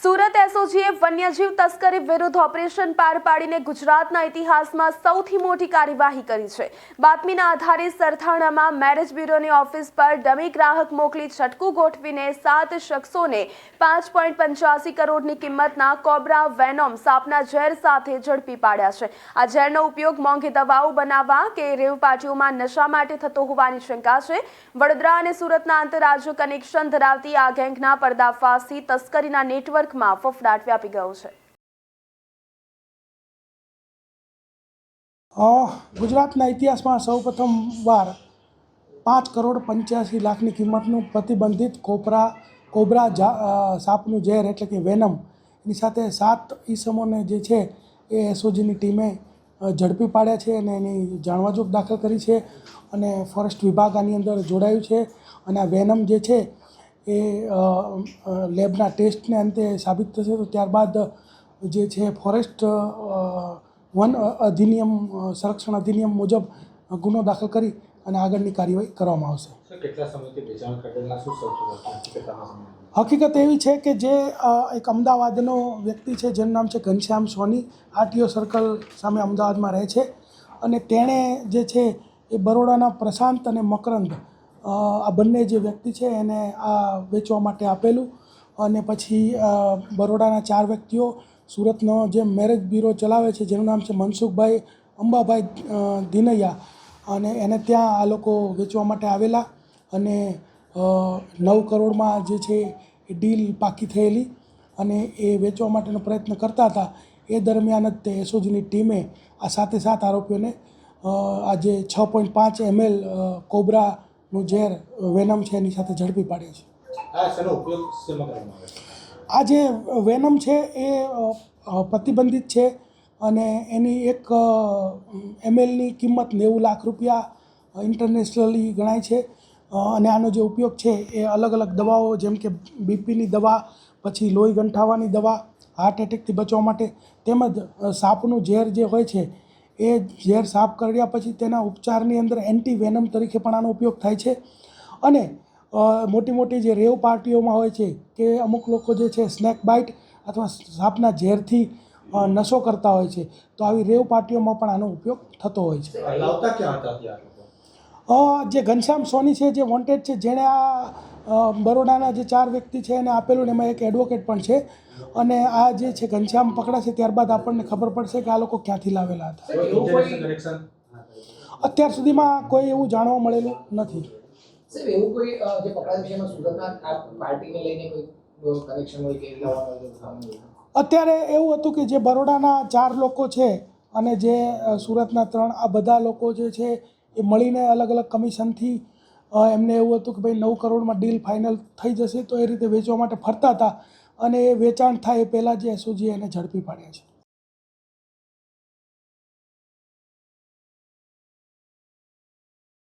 સુરત એસઓજીએ વન્યજીવ તસ્કરી વિરુદ્ધ ઓપરેશન પાર પાડીને ગુજરાતના ઇતિહાસમાં સૌથી મોટી કાર્યવાહી કરી છે। બાતમીના આધારે સરથાણામાં મેરેજ બ્યુરોની ઓફિસ પર ડમી ગ્રાહક મોકલી છટકું ગોઠવીને 7 શખ્સોને 5.85 કરોડની કિંમતના કોબ્રા વેનોમ સાપના ઝેર સાથે ઝડપી પાડ્યા છે। આ ઝેરનો ઉપયોગ મોંઘી દવાઓ બનાવવા કે રેવ પાર્ટીઓમાં નશા માટે થતો હોવાની શંકા છે। વડોદરા અને સુરતના આંતરરાજ્ય કનેક્શન ધરાવતી આ ગેંગના પર્દાફાશથી તસ્કરીના નેટવર્કમાં ફફડાટ વ્યાપી ગયો છે। ગુજરાતના ઇતિહાસમાં સૌપ્રથમવાર 5 કરોડ 85 લાખની કિંમતનું પ્રતિબંધિત કોબ્રા સાપનું ઝેર એટલે કે વેનમ એની સાથે 7 ઈસમોને જે છે એ એસઓજીની ટીમે ઝડપી પાડ્યા છે અને એની જાણવાજોગ દાખલ કરી છે અને ફોરેસ્ટ વિભાગ આની અંદર જોડાયું છે અને આ વેનમ જે છે એ લેબના ટેસ્ટને અંતે સાબિત થશે તો ત્યારબાદ જે છે ફોરેસ્ટ વન અધિનિયમ સંરક્ષણ અધિનિયમ મુજબ ગુનો દાખલ કરી અને આગળની કાર્યવાહી કરવામાં આવશે। હકીકત એવી છે કે જે એક અમદાવાદનો વ્યક્તિ છે જેનું નામ છે ઘનશ્યામ સોની, આરટીઓ સર્કલ સામે અમદાવાદમાં રહે છે અને તેણે જે છે એ બરોડાના પ્રશાંત અને મકરંદ આ બંને જે વ્યક્તિ છે એને આ વેચવા માટે આપેલું અને પછી બરોડાના 4 વ્યક્તિઓ સુરતનો જે મેરેજ બ્યુરો ચલાવે છે જેનું નામ છે મનસુખભાઈ અંબાભાઈ દિનૈયા અને એને ત્યાં આ લોકો વેચવા માટે આવેલા અને 9 કરોડમાં જે છે એ ડીલ પાકી થયેલી અને એ વેચવા માટેનો પ્રયત્ન કરતા હતા। એ દરમિયાન જ તે એસઓજીની ટીમે આ 7 આરોપીઓને આ જે 6.5 ml કોબ્રાનું ઝેર વેનમ છે એની સાથે ઝડપી પાડ્યા છે। આ જે વેનમ છે એ પ્રતિબંધિત છે અને એની 1 mlની કિંમત 90 લાખ રૂપિયા ઇન્ટરનેશનલી ગણાય છે અને આનો જે ઉપયોગ છે એ અલગ અલગ દવાઓ જેમ કે બીપીની દવા, પછી લોહી ગંઠાવાની દવા, હાર્ટ એટેકથી બચવા માટે તેમજ સાપનું ઝેર જે હોય છે એ ઝેર સાફ કર્યા પછી તેના ઉપચારની અંદર એન્ટી વેનમ તરીકે પણ આનો ઉપયોગ થાય છે અને મોટી મોટી જે રેવ પાર્ટીઓમાં હોય છે કે અમુક લોકો જે છે સ્નેક બાઇટ અથવા સાપના ઝેરથી નશો કરતા હોય છે તો આવી રેવ પાર્ટીઓમાં પણ આનો ઉપયોગ થતો હોય છે। જે ઘનશ્યામ સોની છે જે વોન્ટેડ છે જેણે આ બરોડાના જે 4 વ્યક્તિ છે એને આપેલું ને એમાં એક એડવોકેટ પણ છે અને આ જે છે ઘનશ્યામ પકડાશે ત્યારબાદ આપણને ખબર પડશે કે આ લોકો ક્યાંથી લાવેલા હતા। અત્યાર સુધીમાં કોઈ એવું જાણવા મળેલું નથી। સાહેબ એવું કોઈ જે પકડાયું છે એમાં સુરતના આ પાર્ટીને લઈને કોઈ કનેક્શન હોય કે અત્યારે એવું હતું કે જે બરોડાના 4 લોકો છે અને જે સુરતના 3 આ બધા લોકો જે છે એ મળીને અલગ અલગ કમિશનથી એમને એવું હતું કે ભાઈ 9 કરોડમાં ડીલ ફાઇનલ થઈ જશે તો એ રીતે વેચવા માટે ફરતા હતા અને એ વેચાણ થાય એ પહેલાં જે એસઓજીએ એને ઝડપી પાડ્યા છે।